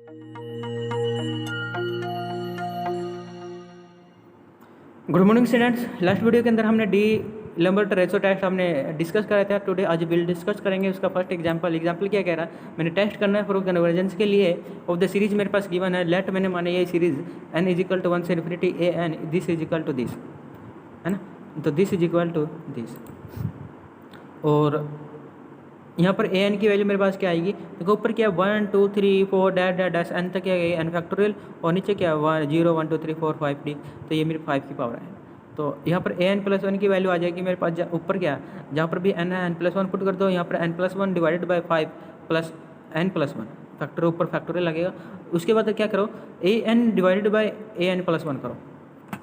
Good morning students. Last video के अंदर हमने डी लैम्बर्ट रेशो टेस्ट हमने डिस्कस करा था। टुडे आज विल डिस्कस करेंगे उसका फर्स्ट एग्जांपल क्या कह रहा है, मैंने टेस्ट करना है फॉर कन्वर्जेंस के लिए ऑफ द सीरीज मेरे पास गिवन है। लेट मैंने माने ये series n is equal to 1 से infinity A N, this is equal to this, है ना। तो this is equal to this, और यहाँ पर ए एन की वैल्यू मेरे पास क्या आएगी, देखो ऊपर क्या 1 2 3 4 डैश डैश डैश एन तक क्या गई एन फैक्टोरियल, और नीचे क्या 0 1 2 3 4 5 डी, तो ये मेरी 5 की पावर है। तो यहाँ पर ए एन प्लस 1 की वैल्यू आ जाएगी मेरे पास ऊपर क्या, जहाँ पर भी एन है एन प्लस 1 पुट कर दो, यहाँ पर N plus 1 divided by 5 plus N plus 1 factor ऊपर फैक्टोरियल लगेगा। उसके बाद क्या करो, A N divided by A N plus 1 करो,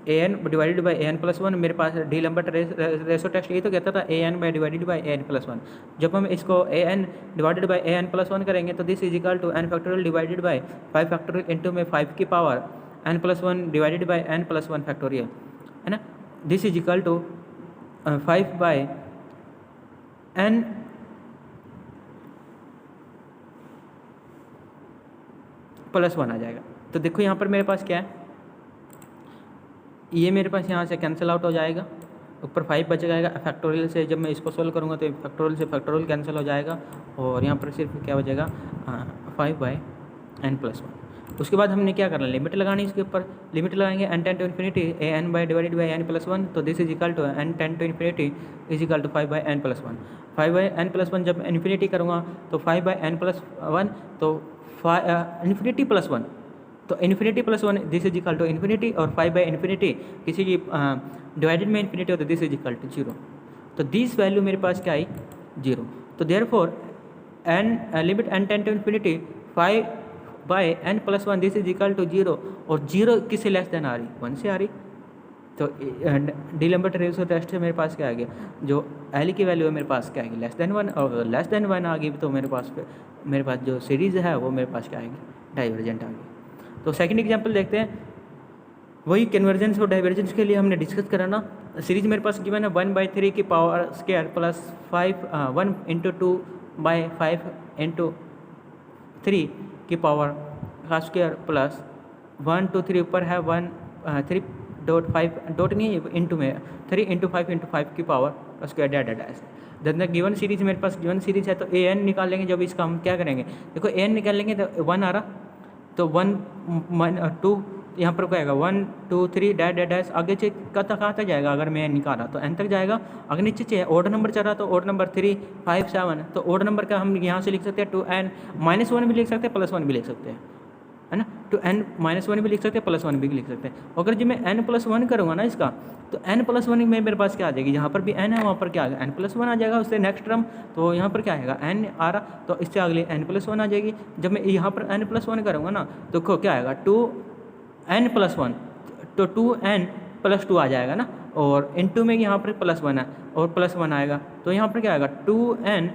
A N divided by A N plus 1। मेरे पास डी लैम्बर्ट रेशो टेस्ट ये तो कहता था A N by divided by A N plus 1। जब हम इसको A N divided by A N plus 1 करेंगे तो this is equal to N factorial divided by 5 factorial into में 5 की power N plus 1 divided by N plus 1 factorial, है ना। This is equal to 5 by N plus 1 आ जाएगा। तो देखो यहाँ पर मेरे पास क्या है, ये मेरे पास यहाँ से कैंसिल आउट हो जाएगा, ऊपर 5 बच जाएगा फैक्टोरियल से। जब मैं इसको सोल्व करूँगा तो फैक्टोरियल से फैक्टोरियल कैंसिल हो जाएगा, और यहाँ पर सिर्फ क्या बचेगा 5 बाई एन प्लस 1। उसके बाद हमने क्या करना, लिमिट लगानी, इसके ऊपर लिमिट लगाएंगे N tends to infinity A N by divided by N plus 1। तो this is equal to N tends to infinity is equal to 5 by N plus 1। 5 by N plus 1 जब इन्फिनिटी करूँगा तो 5 by N plus 1, तो infinity plus 1, तो infinity plus 1 this is equal to infinity, और 5 by infinity किसी की divided में infinity होता है, दिस इज इक्वल टू 0। तो दिस वैल्यू मेरे पास क्या आई 0। तो therefore N limit N tends to infinity 5 by N plus 1 this is equal to 0, और 0 किससे लेस देन आ रही, 1 से आ रही। तो डी लैम्बर्ट रेशो टेस्ट से मेरे पास क्या आ गया, जो एल की वैल्यू है मेरे पास क्या आएगी लेस देन 1, और लेस देन 1 आ गई तो मेरे पास जो सीरीज़ है वो मेरे पास क्या आएगी, डाइवर्जेंट आ गई। तो सेकंड एग्जांपल देखते हैं, वही कन्वर्जेंस और डाइवर्जेंस के लिए हमने डिस्कस करा ना। सीरीज मेरे पास गिवन है 1/3 की power square plus 1 into 2 by 5 into 3 की पावर का स्क्वायर प्लस 1 2 3 ऊपर है 3.5 डॉट नहीं है इंटू में 3 इंटू 5 इंटू 5 की पावर का स्क्वायर डैट ऐसे। जब गिवन सीरीज मेरे पास गिवन सीरीज है तो ए एन निकाल लेंगे। जब इसका हम क्या करेंगे, देखो ए एन निकाल लेंगे तो 1 आ रहा, तो 1 2 यहाँ पर क्या आएगा 1 2 3 डैश डैश डैश, आगे से कहाँ तक जाएगा, अगर मैं निकाला तो एन तक जाएगा। अगर नीचे से ऑर्डर नंबर चल रहा तो ऑर्डर नंबर 3 5 7, तो ऑर्डर नंबर का हम यहाँ से लिख सकते हैं 2n -1 भी लिख सकते हैं प्लस 1 भी लिख सकते हैं, है ना। 2n -1 भी लिख सकते हैं प्लस 1 भी लिख सकते हैं। अगर जब मैं n प्लस 1 करूँगा ना इसका, तो n प्लस 1 में मेरे पास क्या आ जाएगी, जहाँ पर भी n है वहाँ पर क्या आ गया n प्लस 1 आ जाएगा। उससे नेक्स्ट टर्म तो यहाँ पर क्या आएगा n आ रहा, तो इससे अगले n प्लस 1 आ जाएगी। जब मैं यहाँ पर n प्लस 1 करूँगा ना तो क्या आएगा 2n प्लस 1, तो 2n प्लस 2 आ जाएगा ना, और इनटू में यहाँ पर प्लस 1 है और प्लस 1 आएगा, तो यहाँ पर क्या आएगा 2n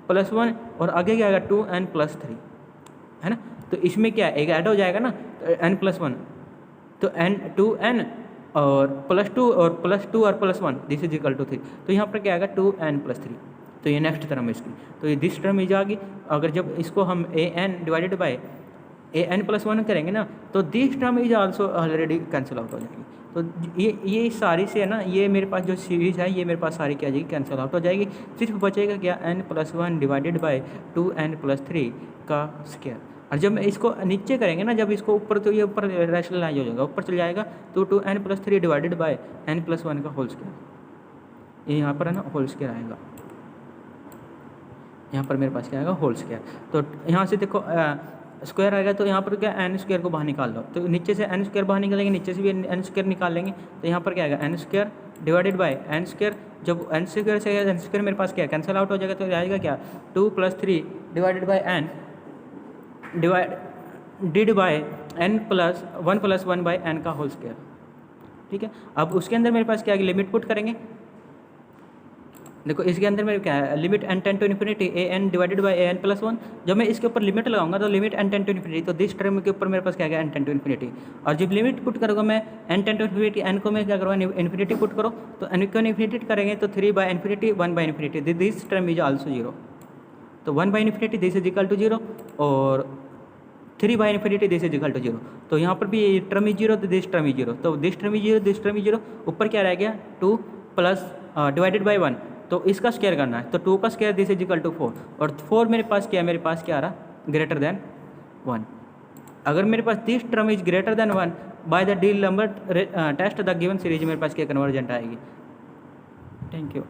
प्लस 1, और आगे क्या आएगा 2n प्लस 3, है ना। तो इसमें क्या एक ऐड हो जाएगा ना, तो n प्लस 1, तो n 2n और प्लस 2 और प्लस 2 और plus 1 this is equal to 3, तो यहाँ पर क्या आएगा 2n प्लस 3। तो ये नेक्स्ट टर्म है इसकी, तो ये दिस टर्म इज आ गई। अगर जब इसको हम A N divided by A N plus 1 करेंगे ना, तो this term is also already cancel out हो जाएगी। तो ये सारी से है ना, ये मेरे पास जो सीरीज़ है ये मेरे पास सारी क्या आ जाएगी, कैंसिल आउट हो जाएगी। सिर्फ बचेगा क्या n plus 1 divided by 2n plus 3 का स्क्वायर। और जब इसको नीचे करेंगे ना, जब इसको ऊपर, तो ये ऊपर रैशनलाइज हो जाएगा, ऊपर चल जाएगा, तो 2n plus 3 divided by n plus 1 का होल स्क्वायर, ये यहाँ पर है ना होल स्क्वायर आएगा, यहाँ पर मेरे पास क्या आएगा होल स्क्वायर। तो यहाँ से देखो स्क्वायर आएगा, तो यहाँ पर क्या एन स्क्वायर को बाहर निकाल लो, तो नीचे से एन स्क्वायर बाहर निकालेंगे, नीचे से भी एन स्क्वायर निकाल लेंगे, तो यहाँ पर क्या आएगा N square divided by N square. जब एन स्क्वायर से एन स्क्वायर मेरे पास क्या कैंसिल आउट हो जाएगा, तो आएगा क्या 2 plus 3 divided by N divided by N plus 1 by N का होल स्क्वायर, ठीक है। अब उसके अंदर मेरे पास क्या है, लिमिट पुट करेंगे। देखो इसके अंदर मेरे क्या है, limit n tends to infinity A N divided by A N plus 1। जब मैं इसके ऊपर लिमिट लगाऊंगा तो limit n tends to infinity, तो दिस टर्म के ऊपर मेरे पास क्या है n टेन टू इन्फिनिटी। और जब लिमिट पुट करूँगा मैं n tends to infinity, n को मैं क्या करूँगा इन्फिनिटी पुट करो, तो n को इन्फिनिटी करेंगे तो 3 by infinity 1 by infinity, this term is also 0। तो 1 by infinity this is equal to 0, और 3 by infinity this is equal to 0। तो यहाँ पर भी ये टर्म ही 0 तो दिस टर्म ही 0, तो दिस टर्म ही 0 दिस टर्म ही 0, ऊपर क्या रह गया 2 प्लस डिवाइडेड बाई 1, तो इसका स्क्वायर करना है, तो 2 का square this is equal to 4, और 4 मेरे पास क्या है, मेरे पास क्या आ रहा, ग्रेटर देन 1। अगर मेरे पास this term is greater than 1 by the D'Alembert test the given series, मेरे पास क्या कन्वर्जेंट आएगी। Thank you.